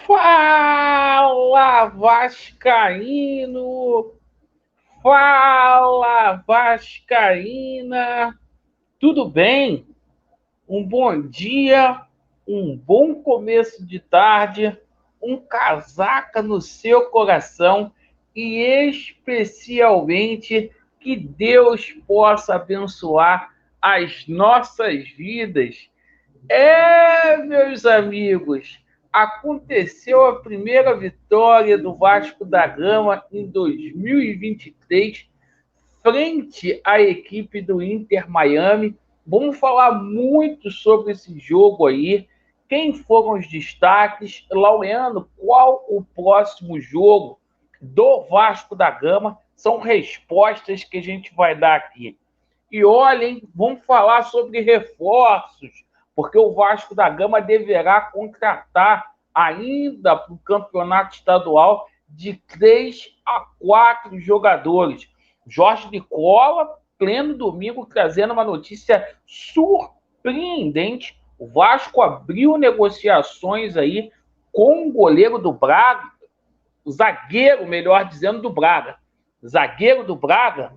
Fala, Vascaíno! Fala, Vascaína! Tudo bem? Um bom dia, um bom começo de tarde, um casaca no seu coração e especialmente que Deus possa abençoar as nossas vidas. Meus amigos, aconteceu a primeira vitória do Vasco da Gama em 2023, frente à equipe do Inter Miami. Vamos falar muito sobre esse jogo aí. Quem foram os destaques? Laureano, qual o próximo jogo do Vasco da Gama? São respostas que a gente vai dar aqui. E olhem, vamos falar sobre reforços, porque o Vasco da Gama deverá contratar ainda para o campeonato estadual de 3 a 4 jogadores. Jorge Nicola, pleno domingo, trazendo uma notícia surpreendente. O Vasco abriu negociações aí com o goleiro do Braga, o zagueiro, melhor dizendo, do Braga. Zagueiro do Braga.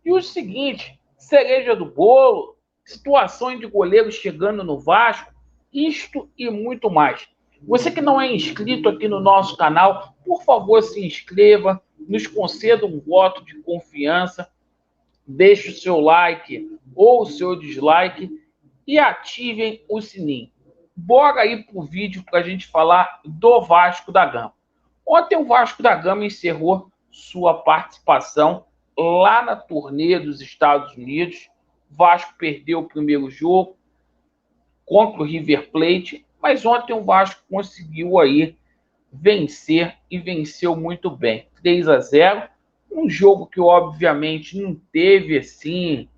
E o seguinte, cereja do bolo, situações de goleiros chegando no Vasco, isto e muito mais. Você que não é inscrito aqui no nosso canal, por favor, se inscreva, nos conceda um voto de confiança, deixe o seu like ou o seu dislike e ativem o sininho. Bora aí pro vídeo para a gente falar do Vasco da Gama. Ontem o Vasco da Gama encerrou sua participação lá na turnê dos Estados Unidos. O Vasco perdeu o primeiro jogo contra o River Plate, mas ontem o Vasco conseguiu aí vencer e venceu muito bem. 3 a 0, um jogo que obviamente não teve assim,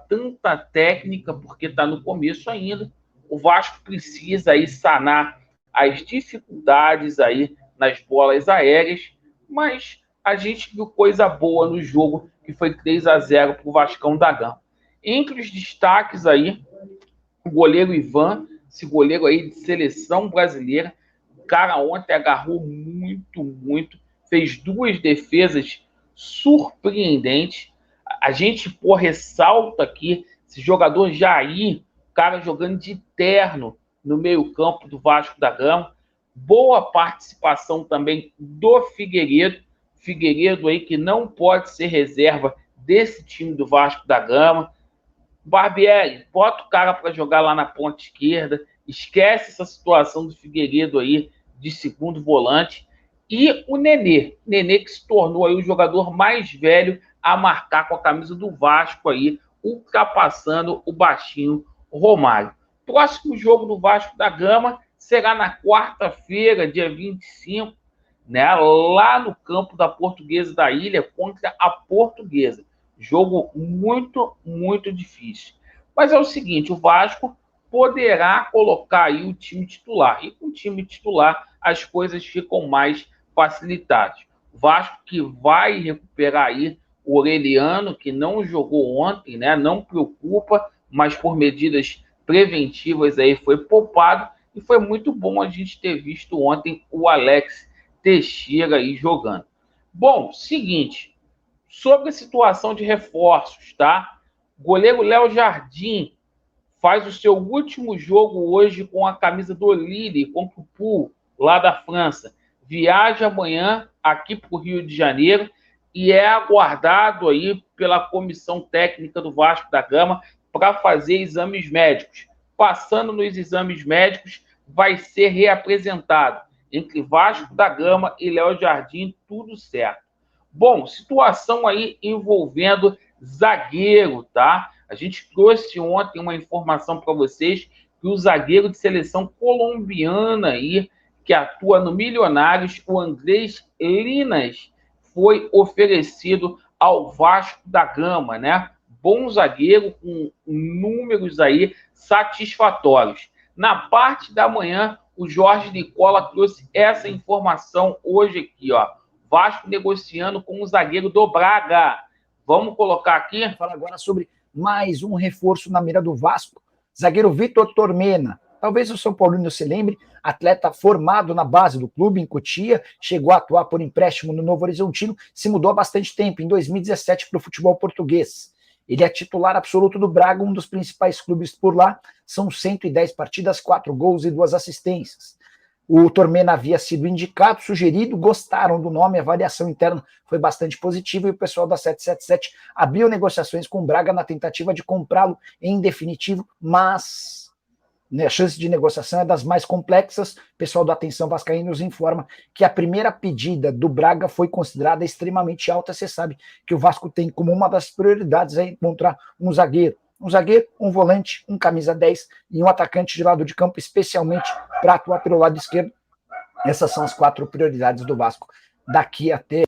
tanta técnica, porque está no começo ainda. O Vasco precisa aí sanar as dificuldades aí nas bolas aéreas, mas a gente viu coisa boa no jogo, que foi 3 a 0 para o Vascão da Gama. Entre os destaques aí, o goleiro Ivan, esse goleiro aí de seleção brasileira, o cara ontem agarrou muito, fez 2 defesas surpreendentes. A gente ressalta aqui esse jogador Jair, cara jogando de terno no meio-campo do Vasco da Gama. Boa participação também do Figueiredo. Figueiredo aí que não pode ser reserva desse time do Vasco da Gama. Barbieri, bota o cara para jogar lá na ponta esquerda. Esquece essa situação do Figueiredo aí de segundo volante. E o Nenê que se tornou aí o jogador mais velho a marcar com a camisa do Vasco aí, ultrapassando o baixinho Romário. Próximo jogo do Vasco da Gama será na quarta-feira, dia 25, né, lá no campo da Portuguesa da Ilha, contra a Portuguesa. Jogo muito difícil. Mas é o seguinte, o Vasco poderá colocar aí o time titular. E com o time titular, as coisas ficam mais facilitadas. O Vasco que vai recuperar aí o Aureliano, que não jogou ontem, né? Não preocupa, mas por medidas preventivas aí foi poupado. E foi muito bom a gente ter visto ontem o Alex Teixeira aí jogando. Bom, seguinte, sobre a situação de reforços, tá? O goleiro Léo Jardim faz o seu último jogo hoje com a camisa do Lille contra o Pool, lá da França. Viaja amanhã aqui para o Rio de Janeiro e é aguardado aí pela comissão técnica do Vasco da Gama para fazer exames médicos. Passando nos exames médicos, vai ser reapresentado entre Vasco da Gama e Léo Jardim, tudo certo. Bom, situação aí envolvendo zagueiro, tá? A gente trouxe ontem uma informação para vocês que o zagueiro de seleção colombiana aí, que atua no Milionários, o Andrés Linas, foi oferecido ao Vasco da Gama, né? Bom zagueiro, com números aí satisfatórios. Na parte da manhã, o Jorge Nicola trouxe essa informação hoje aqui, ó. Vasco negociando com o zagueiro do Braga. Vamos colocar aqui. Fala agora sobre mais um reforço na mira do Vasco. Zagueiro Vitor Tormena. Talvez o São Paulino se lembre, atleta formado na base do clube, em Cotia, chegou a atuar por empréstimo no Novo Horizontino, se mudou há bastante tempo, em 2017 para o futebol português. Ele é titular absoluto do Braga, um dos principais clubes por lá, são 110 partidas, 4 gols e 2 assistências. O Tormena havia sido indicado, sugerido, gostaram do nome, a avaliação interna foi bastante positiva e o pessoal da 777 abriu negociações com o Braga na tentativa de comprá-lo em definitivo, mas a chance de negociação é das mais complexas. O pessoal do Atenção Vascaíno nos informa que a primeira pedida do Braga foi considerada extremamente alta. Você sabe que o Vasco tem como uma das prioridades encontrar um zagueiro, um volante, um camisa 10 e um atacante de lado de campo, especialmente para atuar pelo lado esquerdo. Essas são as 4 prioridades do Vasco daqui até...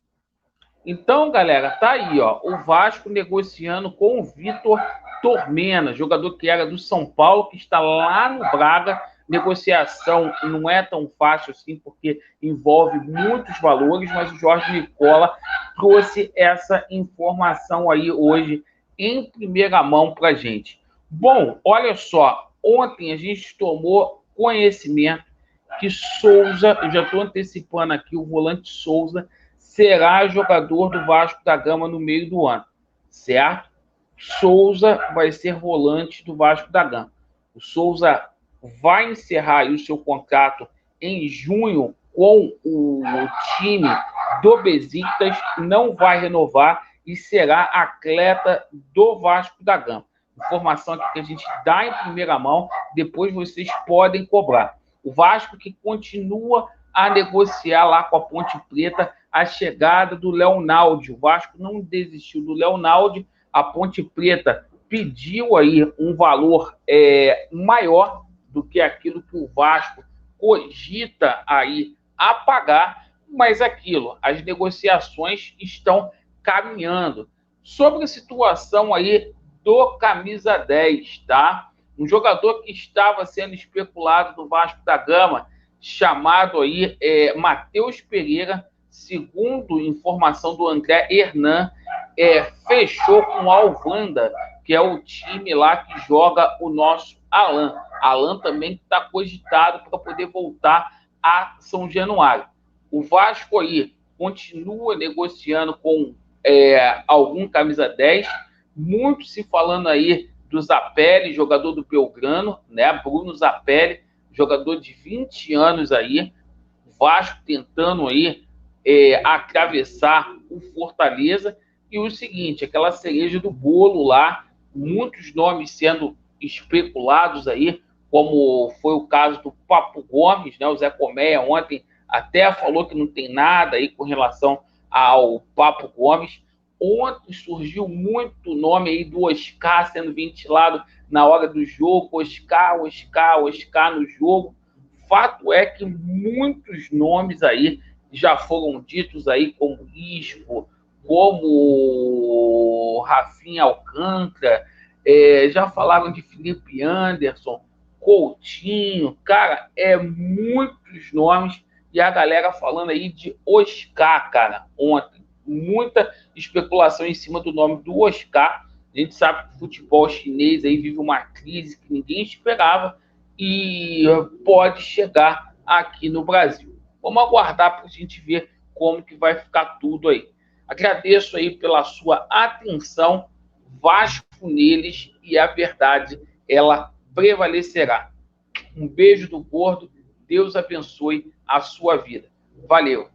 Então, galera, tá aí, ó, o Vasco negociando com o Vitor Tormena, jogador que era do São Paulo, que está lá no Braga. Negociação não é tão fácil assim, porque envolve muitos valores, mas o Jorge Nicola trouxe essa informação aí hoje em primeira mão para a gente. Bom, olha só, ontem a gente tomou conhecimento que Souza, eu já estou antecipando aqui, o volante Souza será jogador do Vasco da Gama no meio do ano, certo? Souza vai ser volante do Vasco da Gama. O Souza vai encerrar aí o seu contrato em junho com o time do Besiktas, não vai renovar e será atleta do Vasco da Gama. Informação aqui que a gente dá em primeira mão, depois vocês podem cobrar. O Vasco que continua a negociar lá com a Ponte Preta a chegada do Leonaldi. O Vasco não desistiu do Leonaldi, a Ponte Preta pediu aí um valor maior do que aquilo que o Vasco cogita aí a pagar, mas aquilo, as negociações estão caminhando. Sobre a situação aí do camisa 10, tá? Um jogador que estava sendo especulado do Vasco da Gama, chamado aí Matheus Pereira, segundo informação do André Hernan, fechou com o Alvanda, que é o time lá que joga o nosso Alan. Alan também está cogitado para poder voltar a São Januário. O Vasco aí continua negociando com algum camisa 10, muito se falando aí do Zapelli, jogador do Belgrano, né? Bruno Zapelli, jogador de 20 anos aí, o Vasco tentando aí atravessar o Fortaleza. E o seguinte, aquela cereja do bolo lá, muitos nomes sendo especulados aí, como foi o caso do Papo Gomes, né? O Zé Colmeia ontem até falou que não tem nada aí com relação ao Papo Gomes. Ontem surgiu muito nome aí do Oscar sendo ventilado na hora do jogo, Oscar no jogo. Fato é que muitos nomes aí já foram ditos aí, como Isco, como Rafinha Alcântara, já falaram de Felipe Anderson, Coutinho, cara, muitos nomes, e a galera falando aí de Oscar, cara, ontem. Muita especulação em cima do nome do Oscar. A gente sabe que o futebol chinês aí vive uma crise que ninguém esperava e pode chegar aqui no Brasil. Vamos aguardar para a gente ver como que vai ficar tudo aí. Agradeço aí pela sua atenção. Vasco neles e a verdade, ela prevalecerá. Um beijo do gordo. Deus abençoe a sua vida. Valeu.